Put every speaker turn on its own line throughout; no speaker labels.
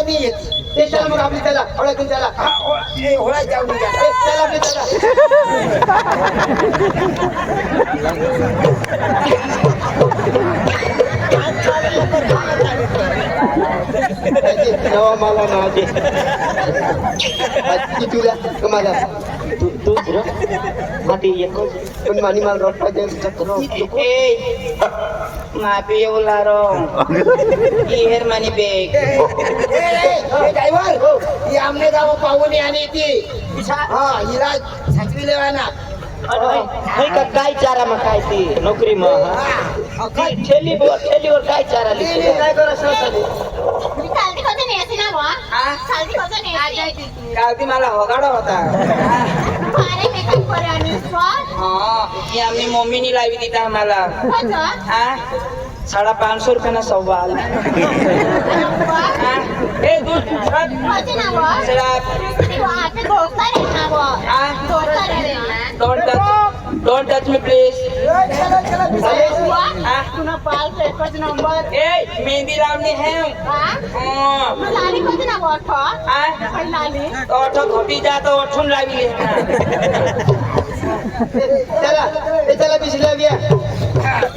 नाही येत
ते चला मग आपली चला ओळखून चला
होळा जाऊन द्या
चला आपली चला मला माझे तुला मला
तू माती एकच
पण मानी मला रोड पाहिजे
मापी येऊ लारो हेर मनी बेग
ड्रायव्हर ही आमने गाव पाहुणे आणि ती हा हिला साचवी लेवाना
नाही का काय चारा मग काय ती नोकरी मग ठेलीवर काय चारा लिहिली
काय करा चालते
होते नाही असे ना बुवा चालती होते नाही
काल मला होगाडा होता
अरे मेकअप करे आणि स्वाद
ही आमनी मम्मीनी लावी दिता आम्हाला
होतं
550 रुपयाना सव्वाल
होते ना बुवा आता दोस्ता रे ना बुवा दोस्ता रे
Don't touch me please.
तुला पाल पेपर नंबर
मेहंदी लावणी है
लाली होते ना बुवा पण लाली
ओठ घटी जातो ओठून लावली
चला पिशला घ्या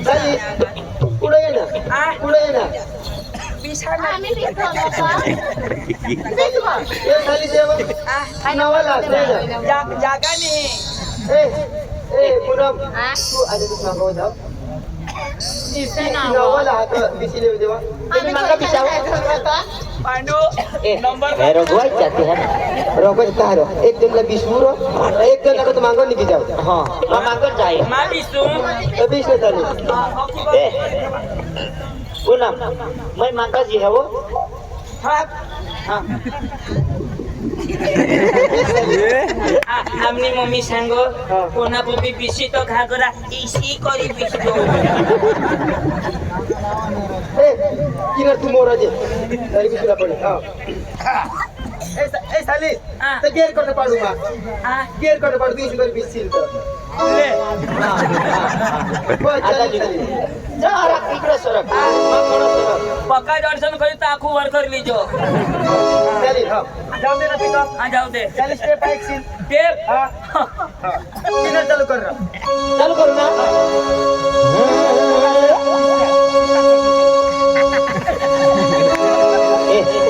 चाली पुढे ये ना पुढे ये ना
आम्ही पिसवलं का पिसवा
ये खाली जेव नावाला
जागा नाही
ए पूनम तू आधी तू सांगू जाऊ नावाला हात पिशले देवा
आम्ही मागा पिसावा
पांडू
रोगवाई जाते हैं रोगवाई कहाँ रो एक जन ला 20 मुरो एक जन को तो मांगो नहीं की जाओ
हाँ मैं मांगो जाए मैं बिसू
तो 20 में चले
पूनम मैं मांगा जी है वो हाँ हाँ आमनी मम्मी सांगो कोना बुबी बिसी तो घागरा इसी करी बिसतो
किधर तू मोरा जे तरी बिसला पडे हां ए साली ते गेर करने पाडू मा गेर करने पाडू 20 कर 20 सील कर ले आता जी
जरा इकडे सरक पक्का दर्शन करी तो आखू वर कर लीजो
चली हां जाओ दे ना पिका
हां जाओ दे
चल स्टेप एक सील
स्टेप
हां किधर चालू कर रहा
चालू करू ना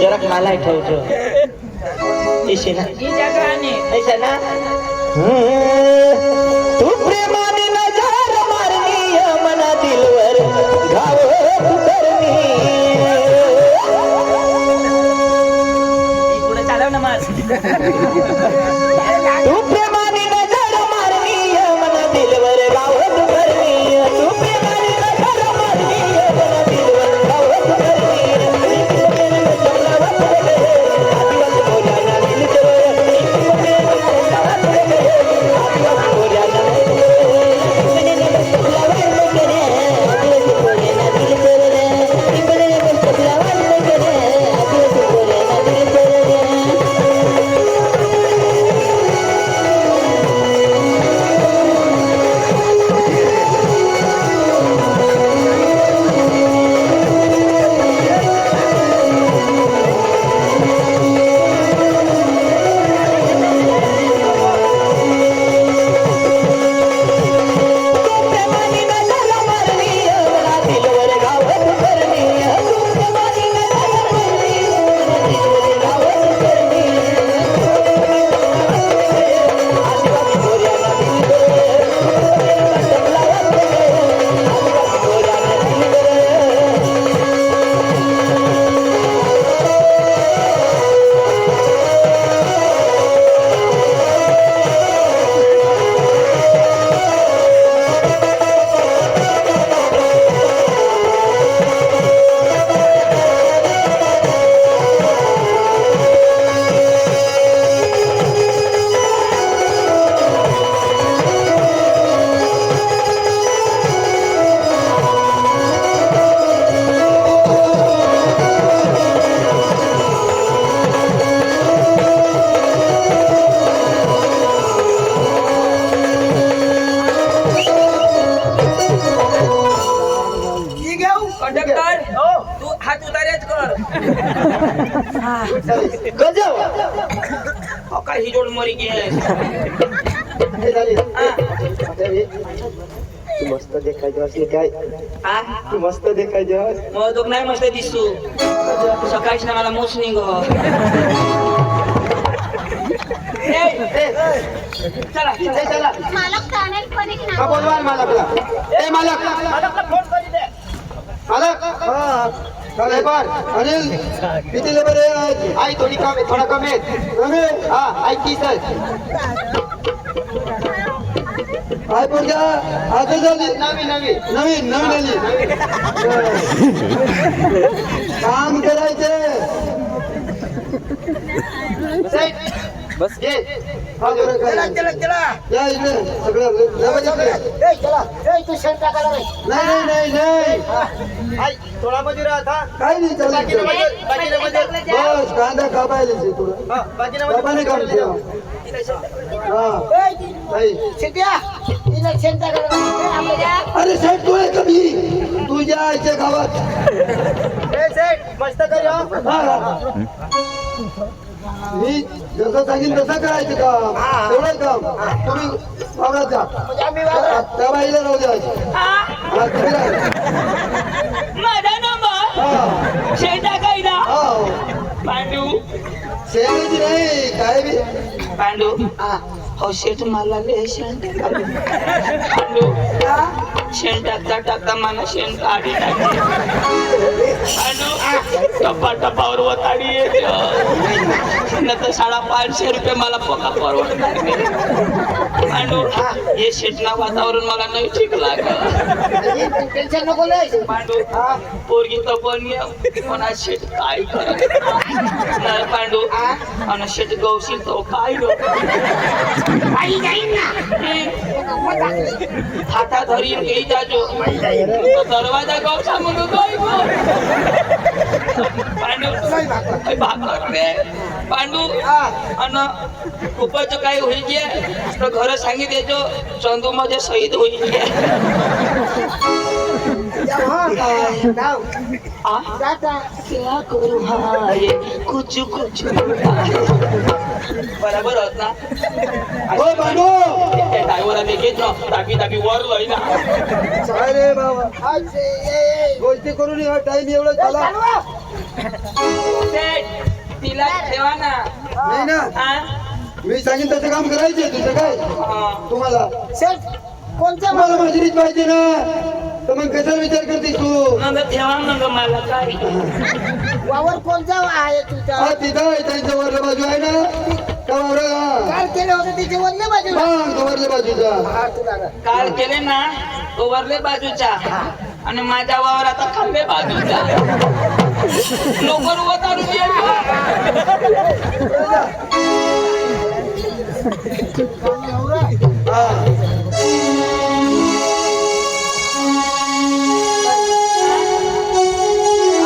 जरा मला ठेवतो इसे ना ही जगह आने ऐसा ना तू प्रेमाने नजर मारनी मना दिलवर घाव करनी पुढे चालव ना मास तू प्रेमाने नजर मारनी मना दिलवर घाव करनी तू प्रेमाने नजर मारनी मना दिलवर घाव करनी
गजब
काय ही जोड मरी गे
हे झाले आता हे तू मस्त देखायचं असले काय तू मस्त देखायचं
मग तो नाही मस्त दिसू सकाळीच ना मला मोस निघ चला
चला
मालक चालेल पण एक
हा
ना
बोलवा मालकला ए मालक मालक काय पण अनिल किती लेबर आहे आई थोडी कम आहे थोडा कमी आहे हा आई तीच आहे आई पोरगा आता झाली नवीन आली काम करायचे बस घे
चला
या इकडे सगळं
तू शर्ट टाकायला
नाही
आई थोडा मध्ये राहता
काय नाही बस कांदा कापायला तुला कापाने काम ठेवा अरे सेठ तू आहे कमी तुझ्या आईच्या गावात
मस्त कर
मी जसं सांगेन तसं करायचं काम तेवढं काम तुम्ही वावरात जा त्या बाईला राहू द्या तुम्ही
माझा नंबर शेटा कायदा पांडू
शेणाची नाही काय बी
पांडू हो शेट मला लय शेण पांडू शेण टाकता मला शेण काढी टाकते पांडू टप्पावर वताडी येते नंतर 550 रुपये मला पका परवडणार नाही पांडू हे शेटना वातावरण मला नाही ठीक लागलं
टेन्शन नको लय
पांडू पोरगी तर पण आज शेट काय करत नाही पांडू आणि शेट गवशील तो काय हाता धरी घेई जाजो दरवाजा गवसा म्हणून पांडू आणि खूपच काही होईल गे तर घर सांगित येतो चंदू मध्ये शहीद होईल क्या करू कुछ कुछ बरोबर होत ना
हो बांडू
ड्रायव्हर घेत ना दाबी वर लय ना
काय रे बाबा गोष्टी करून टाइम एवढं झाला
तिला ठेवा ना
नाही ना मी सांगेन तसं काम करायचे तुझं काय तुम्हाला
कोणत्या
तुम्हाला मजुरीच पाहिजे ना तर मग कसा विचार करतेस तू
ठेवा मग मला काय वावर कोणता आहे तुझा
हा तिथं आहे त्यांच्या वरल्या बाजू आहे ना का वावर
काल केलं होतं तिच्या वरल्या बाजूला
तो वरल्या बाजूचा
काल केले ना तो वरल्या बाजूचा आणि माझ्या वावर आता खाल्ले बाजूचा लवकर वतारून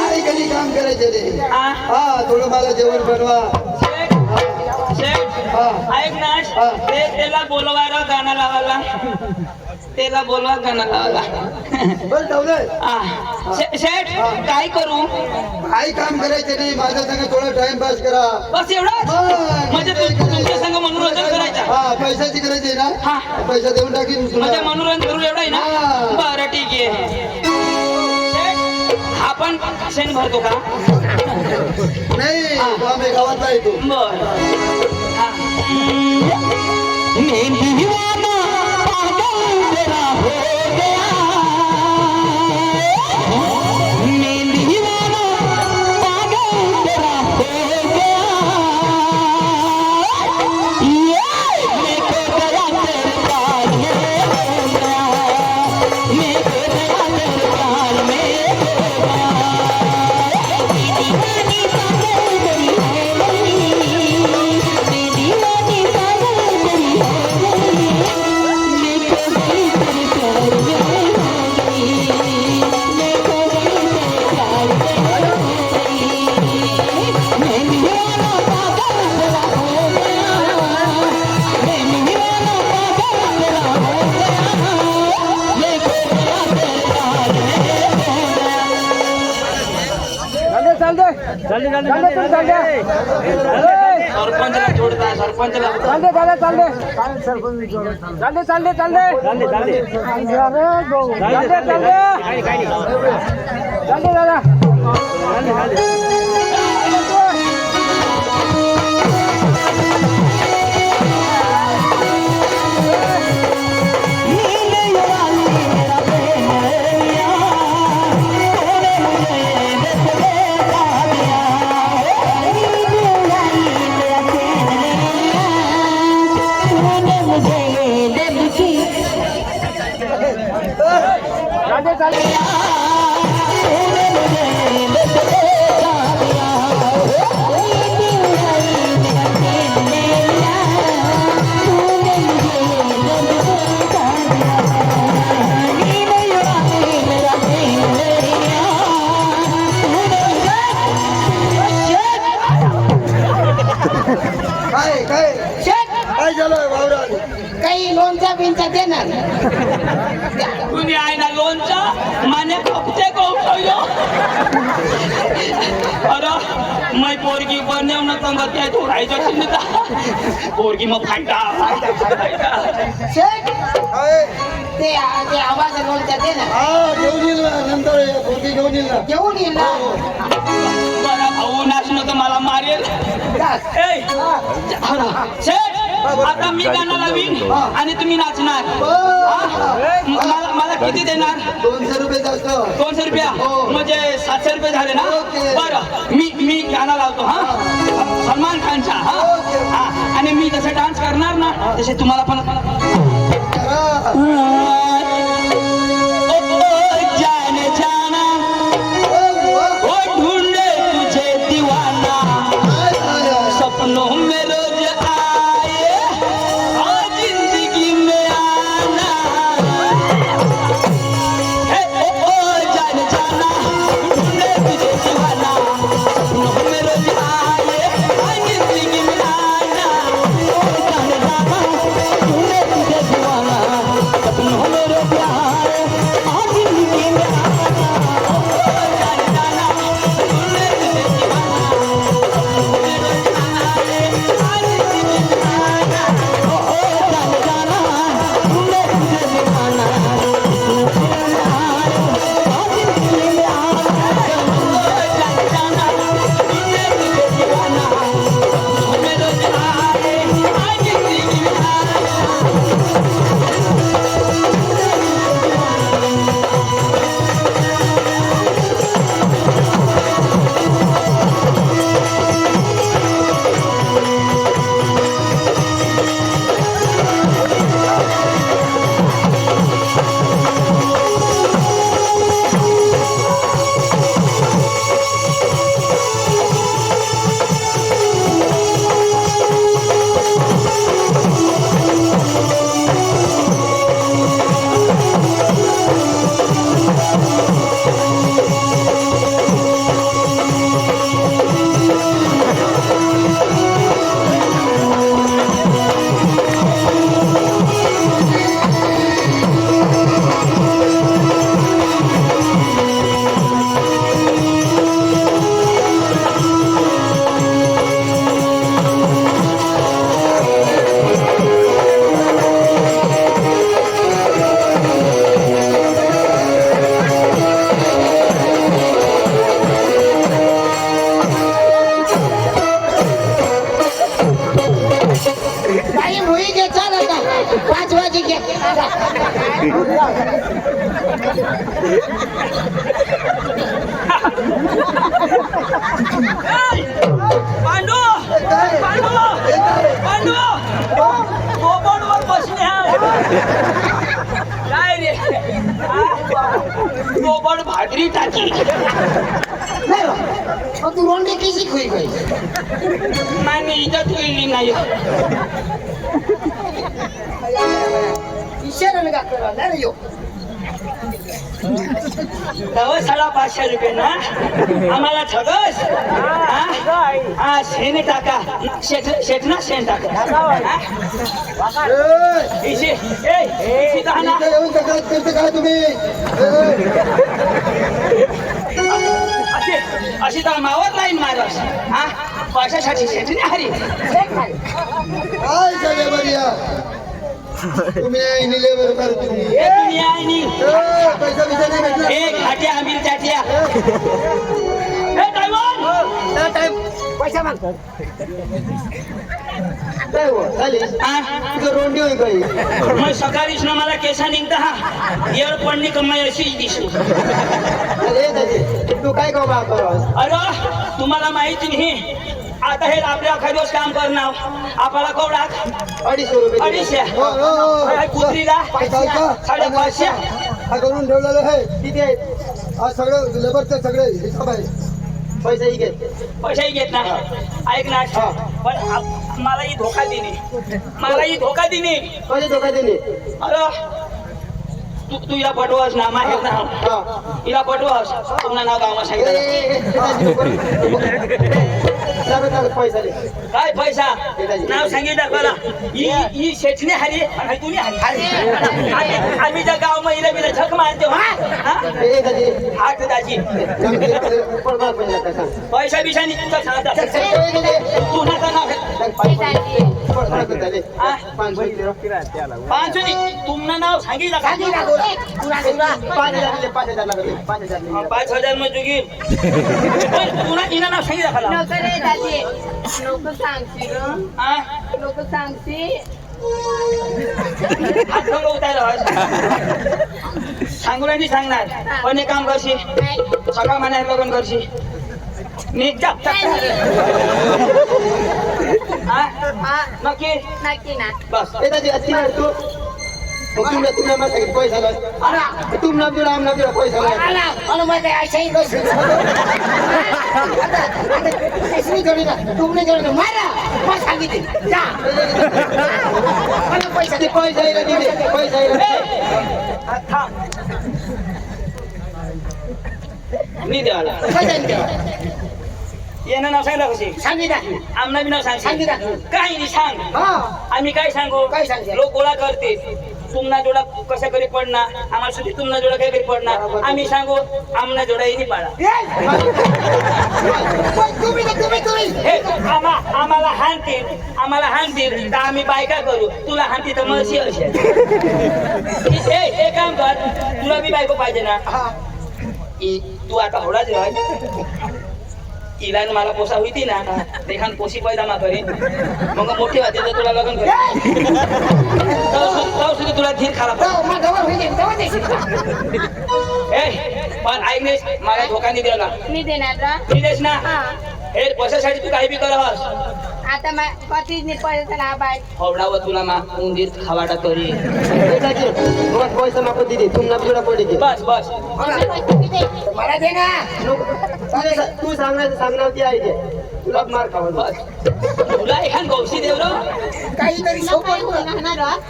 आई कधी काम करायचे रे हा थोडं मला जेवण बनवा
ऐक ना त्याला बोलवायला गाणं लावायला त्याला बोलवा गाणं लावायला
बरं ठेवलंय
शेठ काय करू
आई काम करायचे नाही माझ्या संग थोडा टाइमपास करा
बस एवढं म्हणजे तुमच्या संग मनोरंजन करायचं
हा पैशाची गरज आहे ना पैसा देऊन टाकीन
म्हणजे मनोरंजन करू एवढं आहे ना बरं ठीक आहे आपण शेण भरतो का
नाही आम्ही गावातला येतो
बर सरपंचला जोडता सरपंचला
काय झालं वावरात?
काही लोणचा बिनचा देणार
कुणी आहे ना लोणचा माने खपते गौसयो अरे मैं पोरगी बनव ना तंगत काय तू राहायचं चिंता पोरगी मग फाटा
शेठ
काय?
ते आवाज लोणचा देणार
हा घेऊन येईल ना नंतर पोरगी घेऊन येईल ना.
घेऊन येईल ना
बरा भाऊ नाचणं तर मला मारेल ए, शेठ, आता मी गाणं लावीन आणि तुम्ही नाचणार हा? मला किती देणार
200 रुपये जास्त.
200 रुपया म्हणजे 700 रुपये झाले ना बरं मी गाणं लावतो हा सलमान खानचा हा आणि मी जसं डान्स करणार ना तसे तुम्हाला पण जान जाना ओ ढूंढे तुझे दीवाना सपनों में रोज आए और जिंदगी में आना ओ जान जाना ढूंढे तुझे दीवाना सपनों में रोज आए और जिंदगी में आना ओ जान जाना ढूंढे तुझे दीवाना सपनों में रोज आए और जिंदगी में आना ओ जान जाना ढूंढे तुझे दीवाना सपनों में रोज आए और जिंदगी में आना ओ जान जाना ढूंढे तुझे दीवाना सपनों में रोज आए और जिंदगी में आना ओ जान जाना ढूंढे तुझे दीवाना सपनों में रोज आए और जिंदगी में आना
टाईम होई घे चाल आता 5 वाजे घे
पांडू पांडू पांडू गोबडवर बसले काय रे गोबड भाकरी टाकी
नाही बा. मग तू रोंडे कशी खुई गई
नाही इज्जत केली नाही
इशारा लगा कर नाही यो
दव 550 रुपये ना आम्हाला ठगस हा शेण टाका शेठ ना शेण टाका इशी इशी दहा
इथे येऊन करते काय तुम्ही?
असे अशी तर मावत नाही महाराज हा पैशासाठी शेती हरी
काय झाले बरिया तुम्ही निले बरोबर तुम्ही
हे दुनिया आहे नी.
पैसा बिसा नाही भेटला
हे घाट्या आम्ही चाट्या हे ड्रायव्हर
टाइम
पैसा माग
काय हो झाली
हा
तुझं रोंडी होई काही
मग सकाळीच ना मला केसा निघता हा येळ पडली कमाई अशीच दिसली
अरे दादी तू काय का बा करावं
अरे तुम्हाला माहिती नाही आता हे आपल्या अखा दिवस काम करणार आपल्याला कोवडा
250 रुपये
250
हो हो हो.
कुत्रीला
पैसा का
550
हा करून ठेवलेलं आहे किती आहे हा सगळं लेबरचं सगळे हिसाब आहे पैसाही घे
पैसाही घेत नाही ऐक ना
हा.
पण मलाही धोका देणे मलाही धोका देणे
कधी धोका दिले
अरे तू हिला पटवास ना माहित ना
हा
हिला पटवास तुमचं नाव गावात सांगितलं
पैसा दे
काय पैसा नाव सांगितलं मला ही शेठने हरी आणि तुम्ही हरी आम्ही ज्या गाव महिला बिला झक मारते
ए दादी
हात दाजी पैसा बिशा नाही तुमचा सांगता तुझं नाव पाच तुमनं नाव सांगितलं का 5,000 मग जुगी पुन्हा तिनं नाव सांगितलं का
नको रे दादी नको सांगशी ग नको सांगशी
हात थोडं उतारला सांगू नाही सांगणार पण एक काम करशी सगळं मनात लग्न करशी नक्की
नक्की ना
बस
ए दादी अति ना तू तुमना मत पैसा लाव तुमना जुडा आमना जुडा पैसा लाव
अनुमती ऐसे ही बस इसमें जोड़ेगा तुमने जोड़ेगा मारा मैं सांगितले जा मला पैसा दे
पैसा येईल दिले पैसा येईल
मी देवाला
पैसा दे
येणं नाव सांगितलं कशी
सांगितलं
आमना बी नाव सांग
सांगितलं.
काही नाही सांग
हा
आम्ही काय सांगू
काय सांगते?
लोक गोळा करते तुमना जोडा कशा करी पडणार आम्हाला सुद्धा तुमना जोडा काय करी पडणार आम्ही सांगू आमना जोडा येणे पाडा
तुम्ही
हे आम्हाला हाणतील तर आम्ही बायका करू तुला हाणती तर मर्सी असेल हे काम कर तुला बी बायको पाहिजे ना तू आता होडाच राह तिला मला पोसा होती ना ते खान पोशी पैदा मा करेन मग मोठी होते तर तुला लग्न करेन सुद्धा तुला धीर खाला पण ऐक नाही मला धोका नाही द्याला
मी देणार का
मी देस ना
हा
हे पैशासाठी तू काही बी करस
आता कधी पैसा ना बाय
हवडावर तुला मा उंदीर खावाटा करी
पैसा मागून दिली तुमना जुडा पडली
बस बस
मला दे ना
तू सांगणार ती आहे ते तुला मार खावा
बस तुला एखाद गौशी देव
काहीतरी
काय
सोपं
होणार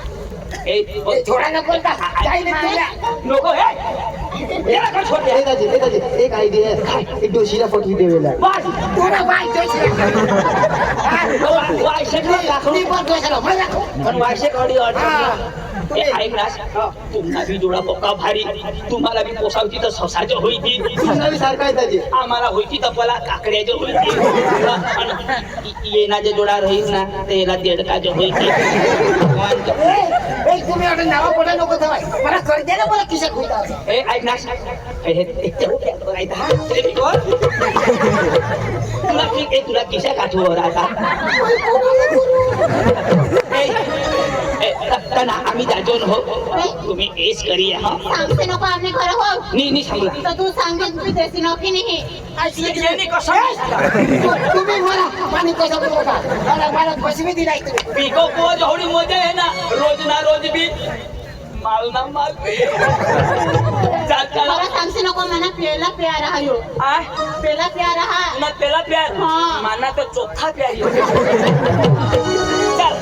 थोडा न बोलता काही नाही
नको याला काय छोटे
एक आयडिया आहे एक डोशीला पटवी देवेला
बस
थोडा बाय
वायशे पण वायशे कडी ऐक ना तुम्हाला बी जोडा पक्का भारी तुम्हाला बी पोसावती तर ससाच्या होईती
तुमना बी सारखा आहे त्याची
आम्हाला होईती तर पला काकड्याच्या होईती येणाचे जोडा राहील ना ते याला देडकाचे होईती
तुम्ही आता नावा पडा नको ठेवाय मला कर दे ना मला खिशात होता
हे ऐक ना तुला किशा काठवर आता आम्ही जातो हो तुम्ही एस करी
सांगते नको आम्ही खरं हो
नाही सांगला
तर तू सांगेल तुम्ही देशी नोकी नाही
तुम्ही मला पाणी कसं बोलता मला पैसे दिलाय तुम्ही
पिको पोज होडी मजा आहे ना रोज बी माल ना माल
मला सांगते नको मला पेला प्यारा हायो पेला प्यारा हा
मग त्याला प्यार
हाँ.
माना तो चोखा प्यार चल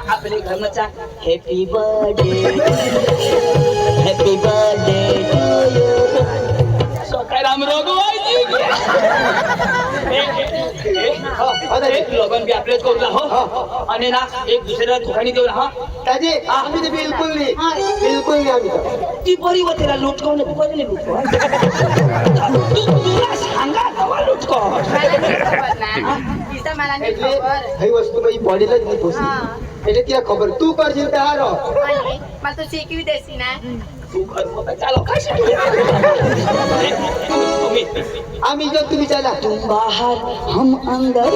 आपले घरचा हॅपी बर्थडे टू यू सकाराम रोगवायची एक लगन बी आपलेच करू हो आणि ना एक दुसऱ्याला दुखानी देऊ हा
दादी आम्ही ते बिलकुल नाही आम्ही तर.
ती बरी होते ना लुटको नको बरी नाही लुटको तुला सांगा नवा लुटको
मला नाही
એટલે
खबर
ही वस्तू माझी बॉडीला नाही पोचली એટલે तिला खबर तू करशील तर हारो
आणि मला तू शिकवी देसी ना
तू घर मग चालो काय तुम्ही
आम्ही जर तुम्ही चला
तुम बाहर हम अंदर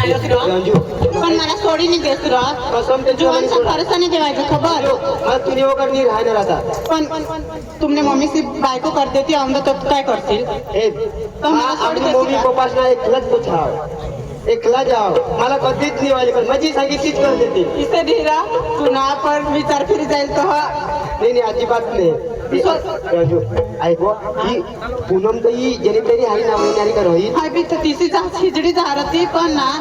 रंजू
पण मला सोडी नाही देत रा
कसम त्याची
खरंच नाही देवायचं खबर
मला तुझे वगैरे नाही राहणार आता
पण तुमने मम्मी से बायको कर देती आमदा तो काय करतील
हे आम्ही मम्मी पप्पासना एकलाच तो छाव एकला जाव मला कधीच नाही वाली पण माझी सांगितलीच कर देते
इसे धीरा पुन्हा पण विचार फिरी जाईल तर
नाही अजिबात नाही रंजू ऐकू ही पूनम तर ही जरी तरी हारी नावणारी का रोहित
हाय बी तर तिसी जा खिचडी झारती पण ना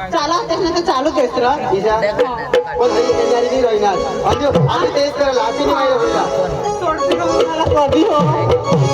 चाला त्याच्यानं तर चालू देत रा
तिचा पण ही येणारी नाही राहणार अजून आम्ही तेच करायला आम्ही नाही व्हायला होता
सोड मला कधी हो